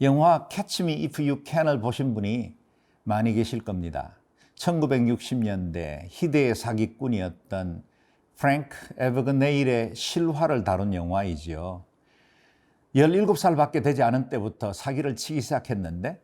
영화 Catch Me If You Can을 보신 분이 많이 계실 겁니다. 1960년대 희대의 사기꾼이었던 프랭크 에버그네일의 실화를 다룬 영화이지요. 17살밖에 되지 않은 때부터 사기를 치기 시작했는데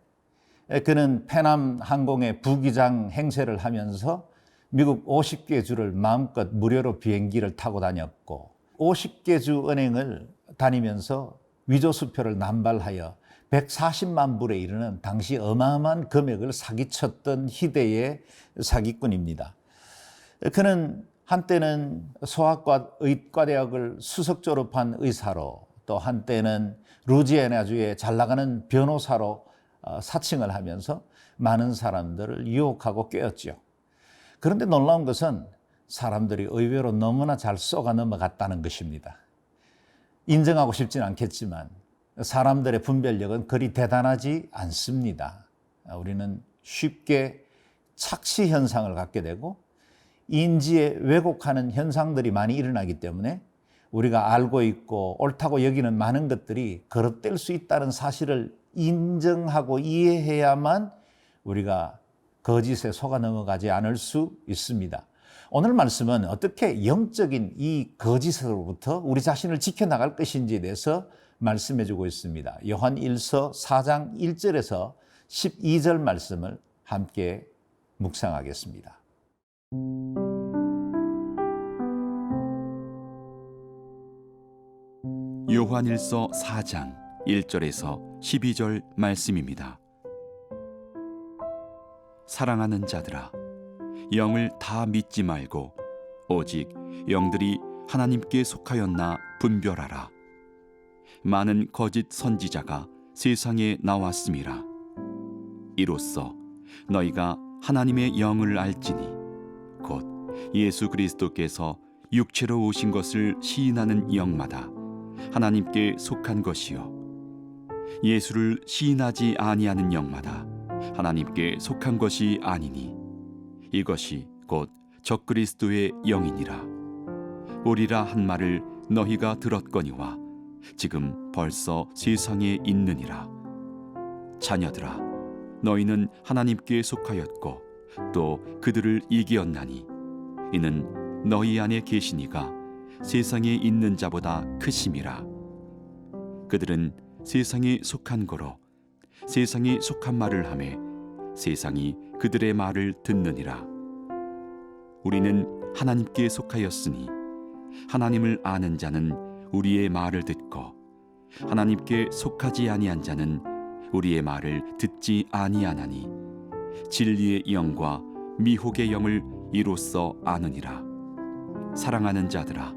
그는 페남 항공의 부기장 행세를 하면서 미국 50개 주를 마음껏 무료로 비행기를 타고 다녔고 50개 주 은행을 다니면서 위조수표를 남발하여 140만 불에 이르는 당시 어마어마한 금액을 사기쳤던 희대의 사기꾼입니다. 그는 한때는 소아과 의과대학을 수석 졸업한 의사로, 또 한때는 루지애나주의 잘 나가는 변호사로 사칭을 하면서 많은 사람들을 유혹하고 꿰었죠. 그런데 놀라운 것은 사람들이 의외로 너무나 잘 쏘가 넘어갔다는 것입니다. 인정하고 싶지는 않겠지만 사람들의 분별력은 그리 대단하지 않습니다. 우리는 쉽게 착시 현상을 갖게 되고 인지에 왜곡하는 현상들이 많이 일어나기 때문에 우리가 알고 있고 옳다고 여기는 많은 것들이 거듭될 수 있다는 사실을 인정하고 이해해야만 우리가 거짓에 속아 넘어가지 않을 수 있습니다. 오늘 말씀은 어떻게 영적인 이 거짓으로부터 우리 자신을 지켜나갈 것인지에 대해서 말씀해 주고 있습니다. 요한 1서 4장 1절에서 12절 말씀을 함께 묵상하겠습니다. 요한 1서 4장 1절에서 12절 말씀입니다. 사랑하는 자들아, 영을 다 믿지 말고 오직 영들이 하나님께 속하였나 분별하라. 많은 거짓 선지자가 세상에 나왔음이라. 이로써 너희가 하나님의 영을 알지니 곧 예수 그리스도께서 육체로 오신 것을 시인하는 영마다 하나님께 속한 것이요 예수를 시인하지 아니하는 영마다 하나님께 속한 것이 아니니 이것이 곧 적그리스도의 영이니라. 오리라 한 말을 너희가 들었거니와 지금 벌써 세상에 있느니라. 자녀들아, 너희는 하나님께 속하였고 또 그들을 이기었나니 이는 너희 안에 계신 이가 세상에 있는 자보다 크심이라. 그들은 세상에 속한 거로 세상에 속한 말을 하매 세상이 그들의 말을 듣느니라. 우리는 하나님께 속하였으니 하나님을 아는 자는 우리의 말을 듣고 하나님께 속하지 아니한 자는 우리의 말을 듣지 아니하나니 진리의 영과 미혹의 영을 이로써 아느니라. 사랑하는 자들아,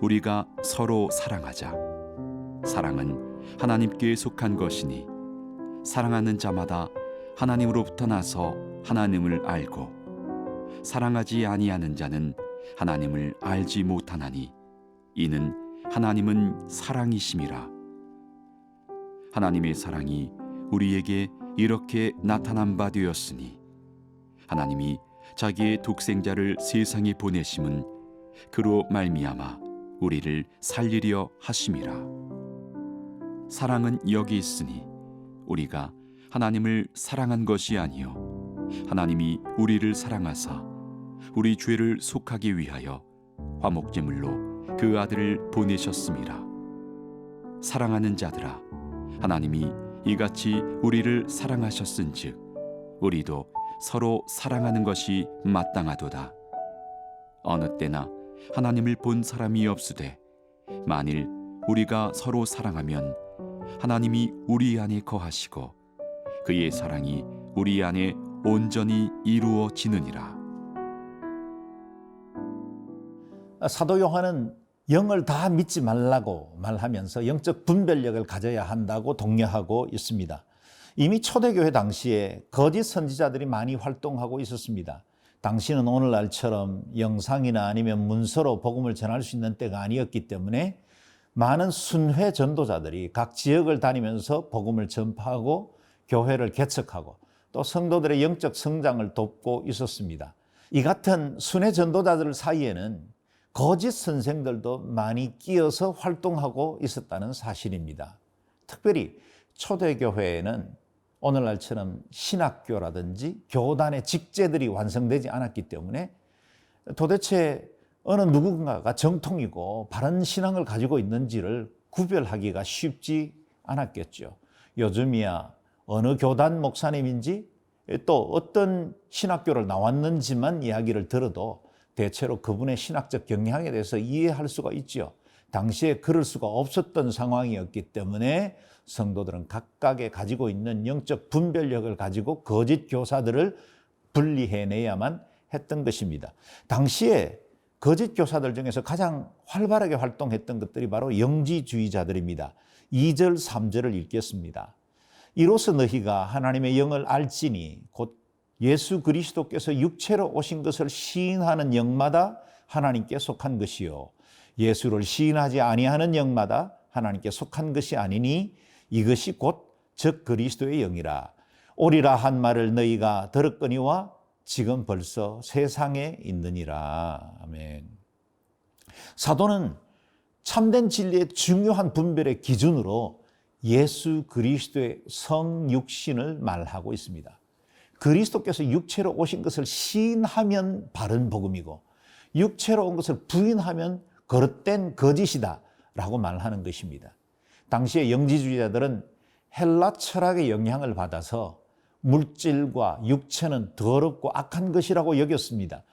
우리가 서로 사랑하자. 사랑은 하나님께 속한 것이니 사랑하는 자마다 하나님으로부터 나서 하나님을 알고 사랑하지 아니하는 자는 하나님을 알지 못하나니 이는 하나님은 사랑이심이라. 하나님의 사랑이 우리에게 이렇게 나타난 바 되었으니 하나님이 자기의 독생자를 세상에 보내심은 그로 말미암아 우리를 살리려 하심이라. 사랑은 여기 있으니 우리가 하나님을 사랑한 것이 아니요 하나님이 우리를 사랑하사 우리 죄를 속하기 위하여 화목제물로 그 아들을 보내셨음이라. 사랑하는 자들아, 하나님이 이같이 우리를 사랑하셨은즉 우리도 서로 사랑하는 것이 마땅하도다. 어느 때나 하나님을 본 사람이 없으되 만일 우리가 서로 사랑하면 하나님이 우리 안에 거하시고 그의 사랑이 우리 안에 온전히 이루어지느니라. 사도 요한은 영을 다 믿지 말라고 말하면서 영적 분별력을 가져야 한다고 독려하고 있습니다. 이미 초대교회 당시에 거짓 선지자들이 많이 활동하고 있었습니다. 당시는 오늘날처럼 영상이나 아니면 문서로 복음을 전할 수 있는 때가 아니었기 때문에 많은 순회 전도자들이 각 지역을 다니면서 복음을 전파하고 교회를 개척하고 또 성도들의 영적 성장을 돕고 있었습니다. 이 같은 순회 전도자들 사이에는 거짓 선생들도 많이 끼어서 활동하고 있었다는 사실입니다. 특별히 초대교회에는 오늘날처럼 신학교라든지 교단의 직제들이 완성되지 않았기 때문에 도대체 어느 누군가가 정통이고 바른 신앙을 가지고 있는지를 구별하기가 쉽지 않았겠죠. 요즘이야 어느 교단 목사님인지 또 어떤 신학교를 나왔는지만 이야기를 들어도 대체로 그분의 신학적 경향에 대해서 이해할 수가 있죠. 당시에 그럴 수가 없었던 상황이었기 때문에 성도들은 각각의 가지고 있는 영적 분별력을 가지고 거짓 교사들을 분리해내야만 했던 것입니다. 당시에 거짓 교사들 중에서 가장 활발하게 활동했던 것들이 바로 영지주의자들입니다. 2절, 3절을 읽겠습니다. 이로써 너희가 하나님의 영을 알지니 곧 예수 그리스도께서 육체로 오신 것을 시인하는 영마다 하나님께 속한 것이요 예수를 시인하지 아니하는 영마다 하나님께 속한 것이 아니니 이것이 곧 즉 그리스도의 영이라. 오리라 한 말을 너희가 들었거니와 지금 벌써 세상에 있느니라. 아멘. 사도는 참된 진리의 중요한 분별의 기준으로 예수 그리스도의 성육신을 말하고 있습니다. 그리스도께서 육체로 오신 것을 시인하면 바른 복음이고 육체로 온 것을 부인하면 거릇된 거짓이다 라고 말하는 것입니다. 당시의 영지주의자들은 헬라 철학의 영향을 받아서 물질과 육체는 더럽고 악한 것이라고 여겼습니다.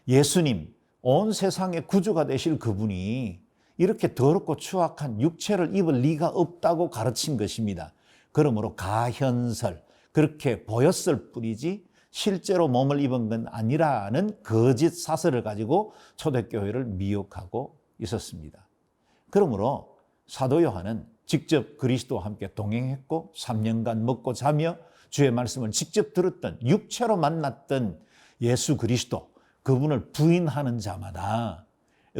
예수님, 온 세상의 구주가 되실 그분이 이렇게 더럽고 추악한 육체를 입을 리가 없다고 가르친 것입니다. 그러므로 가현설, 그렇게 보였을 뿐이지 실제로 몸을 입은 건 아니라는 거짓 사설을 가지고 초대교회를 미혹하고 있었습니다. 그러므로 사도 요한은 직접 그리스도와 함께 동행했고 3년간 먹고 자며 주의 말씀을 직접 들었던 육체로 만났던 예수 그리스도, 그분을 부인하는 자마다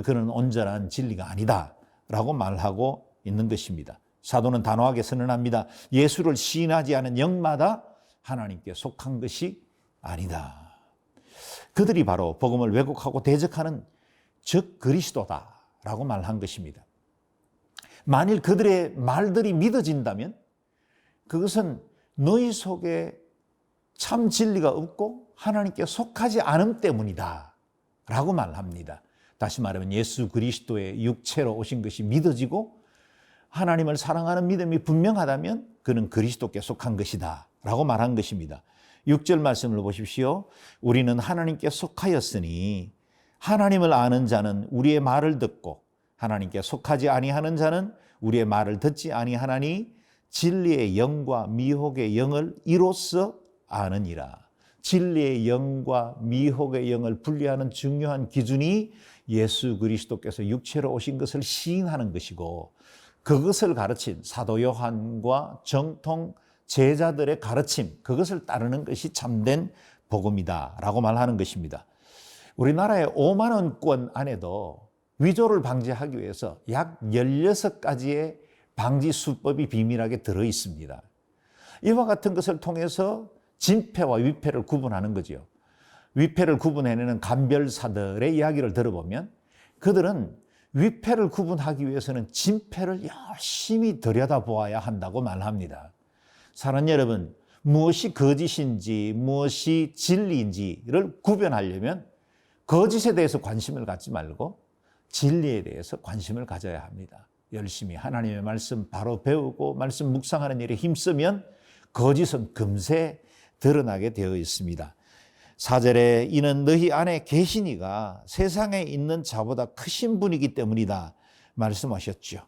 그는 온전한 진리가 아니다 라고 말하고 있는 것입니다. 사도는 단호하게 선언합니다. 예수를 시인하지 않은 영마다 하나님께 속한 것이 아니다. 그들이 바로 복음을 왜곡하고 대적하는 즉 그리스도다라고 말한 것입니다. 만일 그들의 말들이 믿어진다면 그것은 너희 속에 참 진리가 없고 하나님께 속하지 않음 때문이다 라고 말합니다. 다시 말하면 예수 그리스도의 육체로 오신 것이 믿어지고 하나님을 사랑하는 믿음이 분명하다면 그는 그리스도께 속한 것이다 라고 말한 것입니다. 6절 말씀을 보십시오. 우리는 하나님께 속하였으니 하나님을 아는 자는 우리의 말을 듣고 하나님께 속하지 아니하는 자는 우리의 말을 듣지 아니하나니 진리의 영과 미혹의 영을 이로써 아느니라. 진리의 영과 미혹의 영을 분리하는 중요한 기준이 예수 그리스도께서 육체로 오신 것을 시인하는 것이고 그것을 가르친 사도 요한과 정통 제자들의 가르침, 그것을 따르는 것이 참된 복음이다라고 말하는 것입니다. 우리나라의 5만 원권 안에도 위조를 방지하기 위해서 약 16가지의 방지 수법이 비밀하게 들어 있습니다. 이와 같은 것을 통해서 진패와 위패를 구분하는 거죠. 위패를 구분해내는 감별사들의 이야기를 들어보면 그들은 위패를 구분하기 위해서는 진패를 열심히 들여다보아야 한다고 말합니다. 사랑하는 여러분, 무엇이 거짓인지 무엇이 진리인지를 구별하려면 거짓에 대해서 관심을 갖지 말고 진리에 대해서 관심을 가져야 합니다. 열심히 하나님의 말씀 바로 배우고 말씀 묵상하는 일에 힘쓰면 거짓은 금세 드러나게 되어 있습니다. 4절에 이는 너희 안에 계시니가 세상에 있는 자보다 크신 분이기 때문이다 말씀하셨죠.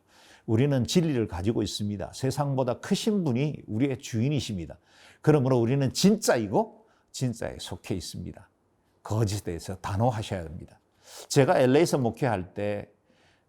우리는 진리를 가지고 있습니다. 세상보다 크신 분이 우리의 주인이십니다. 그러므로 우리는 진짜이고 진짜에 속해 있습니다. 거짓에 대해서 단호하셔야 합니다. 제가 LA에서 목회할 때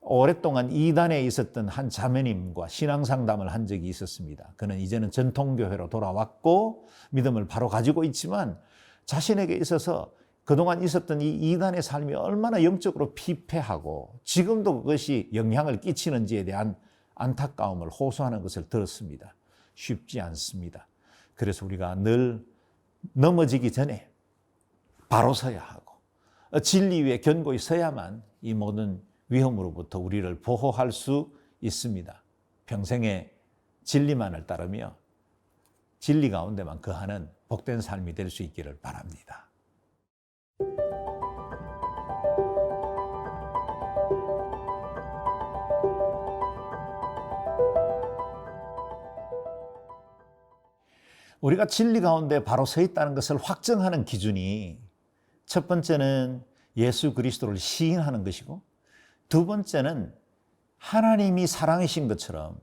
오랫동안 이단에 있었던 한 자매님과 신앙상담을 한 적이 있었습니다. 그는 이제는 전통교회로 돌아왔고 믿음을 바로 가지고 있지만 자신에게 있어서 그동안 있었던 이 이단의 삶이 얼마나 영적으로 피폐하고 지금도 그것이 영향을 끼치는지에 대한 안타까움을 호소하는 것을 들었습니다. 쉽지 않습니다. 그래서 우리가 늘 넘어지기 전에 바로 서야 하고 진리 위에 견고히 서야만 이 모든 위험으로부터 우리를 보호할 수 있습니다. 평생에 진리만을 따르며 진리 가운데만 거하는 복된 삶이 될 수 있기를 바랍니다. 우리가 진리 가운데 바로 서 있다는 것을 확정하는 기준이 첫 번째는 예수 그리스도를 시인하는 것이고, 두 번째는 하나님이 사랑이신 것처럼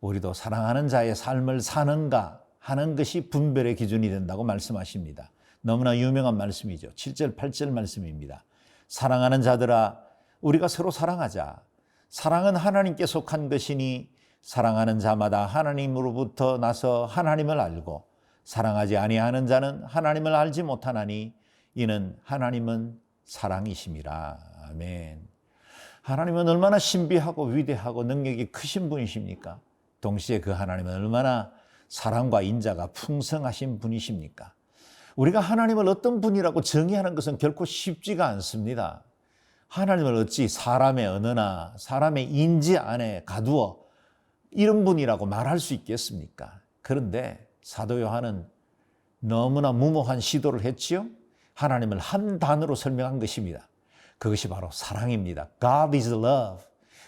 우리도 사랑하는 자의 삶을 사는가 하는 것이 분별의 기준이 된다고 말씀하십니다. 너무나 유명한 말씀이죠. 7절 8절 말씀입니다. 사랑하는 자들아 우리가 서로 사랑하자. 사랑은 하나님께 속한 것이니 사랑하는 자마다 하나님으로부터 나서 하나님을 알고 사랑하지 아니하는 자는 하나님을 알지 못하나니 이는 하나님은 사랑이심이라. 아멘. 하나님은 얼마나 신비하고 위대하고 능력이 크신 분이십니까? 동시에 그 하나님은 얼마나 사랑과 인자가 풍성하신 분이십니까? 우리가 하나님을 어떤 분이라고 정의하는 것은 결코 쉽지가 않습니다. 하나님을 어찌 사람의 언어나 사람의 인지 안에 가두어 이런 분이라고 말할 수 있겠습니까? 그런데 사도 요한은 너무나 무모한 시도를 했지요. 하나님을 한 단어로 설명한 것입니다. 그것이 바로 사랑입니다. God is love.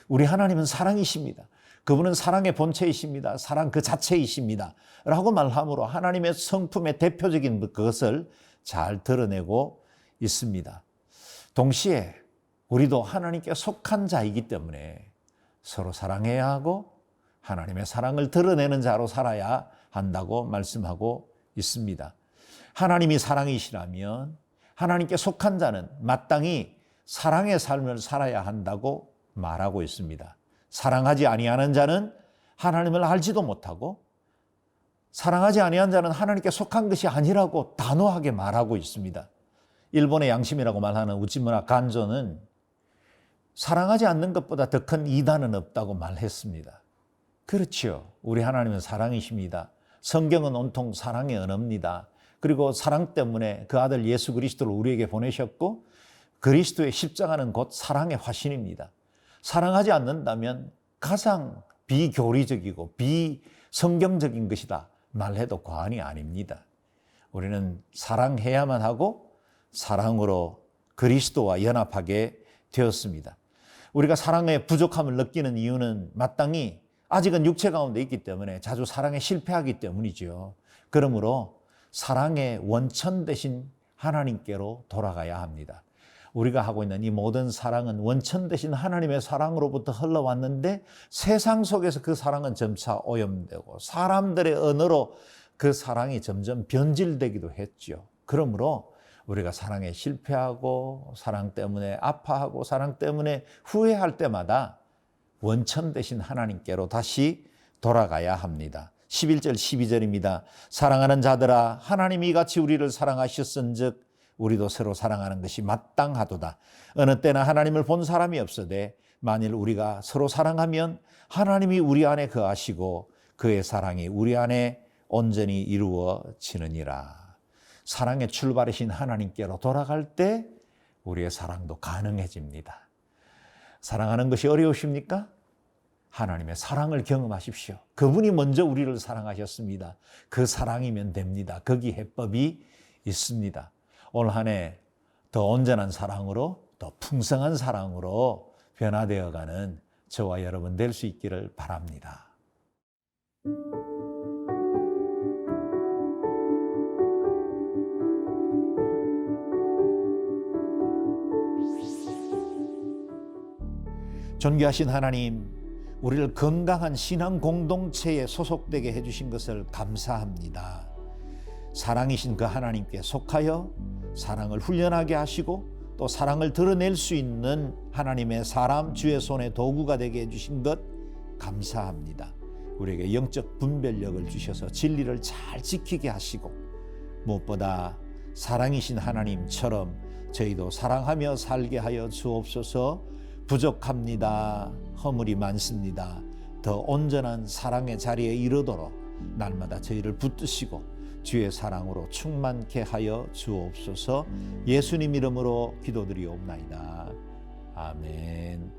우리 하나님은 사랑이십니다. 그분은 사랑의 본체이십니다. 사랑 그 자체이십니다. 라고 말함으로 하나님의 성품의 대표적인 그것을 잘 드러내고 있습니다. 동시에 우리도 하나님께 속한 자이기 때문에 서로 사랑해야 하고 하나님의 사랑을 드러내는 자로 살아야 한다고 말씀하고 있습니다. 하나님이 사랑이시라면 하나님께 속한 자는 마땅히 사랑의 삶을 살아야 한다고 말하고 있습니다. 사랑하지 아니하는 자는 하나님을 알지도 못하고 사랑하지 아니한 자는 하나님께 속한 것이 아니라고 단호하게 말하고 있습니다. 일본의 양심이라고 말하는 우찌무라 간조는 사랑하지 않는 것보다 더 큰 이단은 없다고 말했습니다. 그렇죠. 우리 하나님은 사랑이십니다. 성경은 온통 사랑의 언어입니다. 그리고 사랑 때문에 그 아들 예수 그리스도를 우리에게 보내셨고 그리스도의 십자가는 곧 사랑의 화신입니다. 사랑하지 않는다면 가장 비교리적이고 비성경적인 것이다 말해도 과언이 아닙니다. 우리는 사랑해야만 하고 사랑으로 그리스도와 연합하게 되었습니다. 우리가 사랑의 부족함을 느끼는 이유는 마땅히 아직은 육체 가운데 있기 때문에 자주 사랑에 실패하기 때문이죠. 그러므로 사랑의 원천 대신 하나님께로 돌아가야 합니다. 우리가 하고 있는 이 모든 사랑은 원천 대신 하나님의 사랑으로부터 흘러왔는데 세상 속에서 그 사랑은 점차 오염되고 사람들의 언어로 그 사랑이 점점 변질되기도 했죠. 그러므로 우리가 사랑에 실패하고 사랑 때문에 아파하고 사랑 때문에 후회할 때마다 원천 대신 하나님께로 다시 돌아가야 합니다. 11절 12절입니다. 사랑하는 자들아 하나님이 이같이 우리를 사랑하셨은즉 우리도 서로 사랑하는 것이 마땅하도다. 어느 때나 하나님을 본 사람이 없으되 만일 우리가 서로 사랑하면 하나님이 우리 안에 거하시고 그의 사랑이 우리 안에 온전히 이루어지느니라. 사랑의 출발이신 하나님께로 돌아갈 때 우리의 사랑도 가능해집니다. 사랑하는 것이 어려우십니까? 하나님의 사랑을 경험하십시오. 그분이 먼저 우리를 사랑하셨습니다. 그 사랑이면 됩니다. 거기 해법이 있습니다. 올 한 해 더 온전한 사랑으로 더 풍성한 사랑으로 변화되어가는 저와 여러분 될 수 있기를 바랍니다. 존귀하신 하나님, 우리를 건강한 신앙 공동체에 소속되게 해주신 것을 감사합니다. 사랑이신 그 하나님께 속하여 사랑을 훈련하게 하시고 또 사랑을 드러낼 수 있는 하나님의 사람 주의 손의 도구가 되게 해주신 것 감사합니다. 우리에게 영적 분별력을 주셔서 진리를 잘 지키게 하시고 무엇보다 사랑이신 하나님처럼 저희도 사랑하며 살게 하여 주옵소서. 부족합니다. 허물이 많습니다. 더 온전한 사랑의 자리에 이르도록 날마다 저희를 붙드시고 주의 사랑으로 충만케 하여 주옵소서. 예수님 이름으로 기도드리옵나이다. 아멘.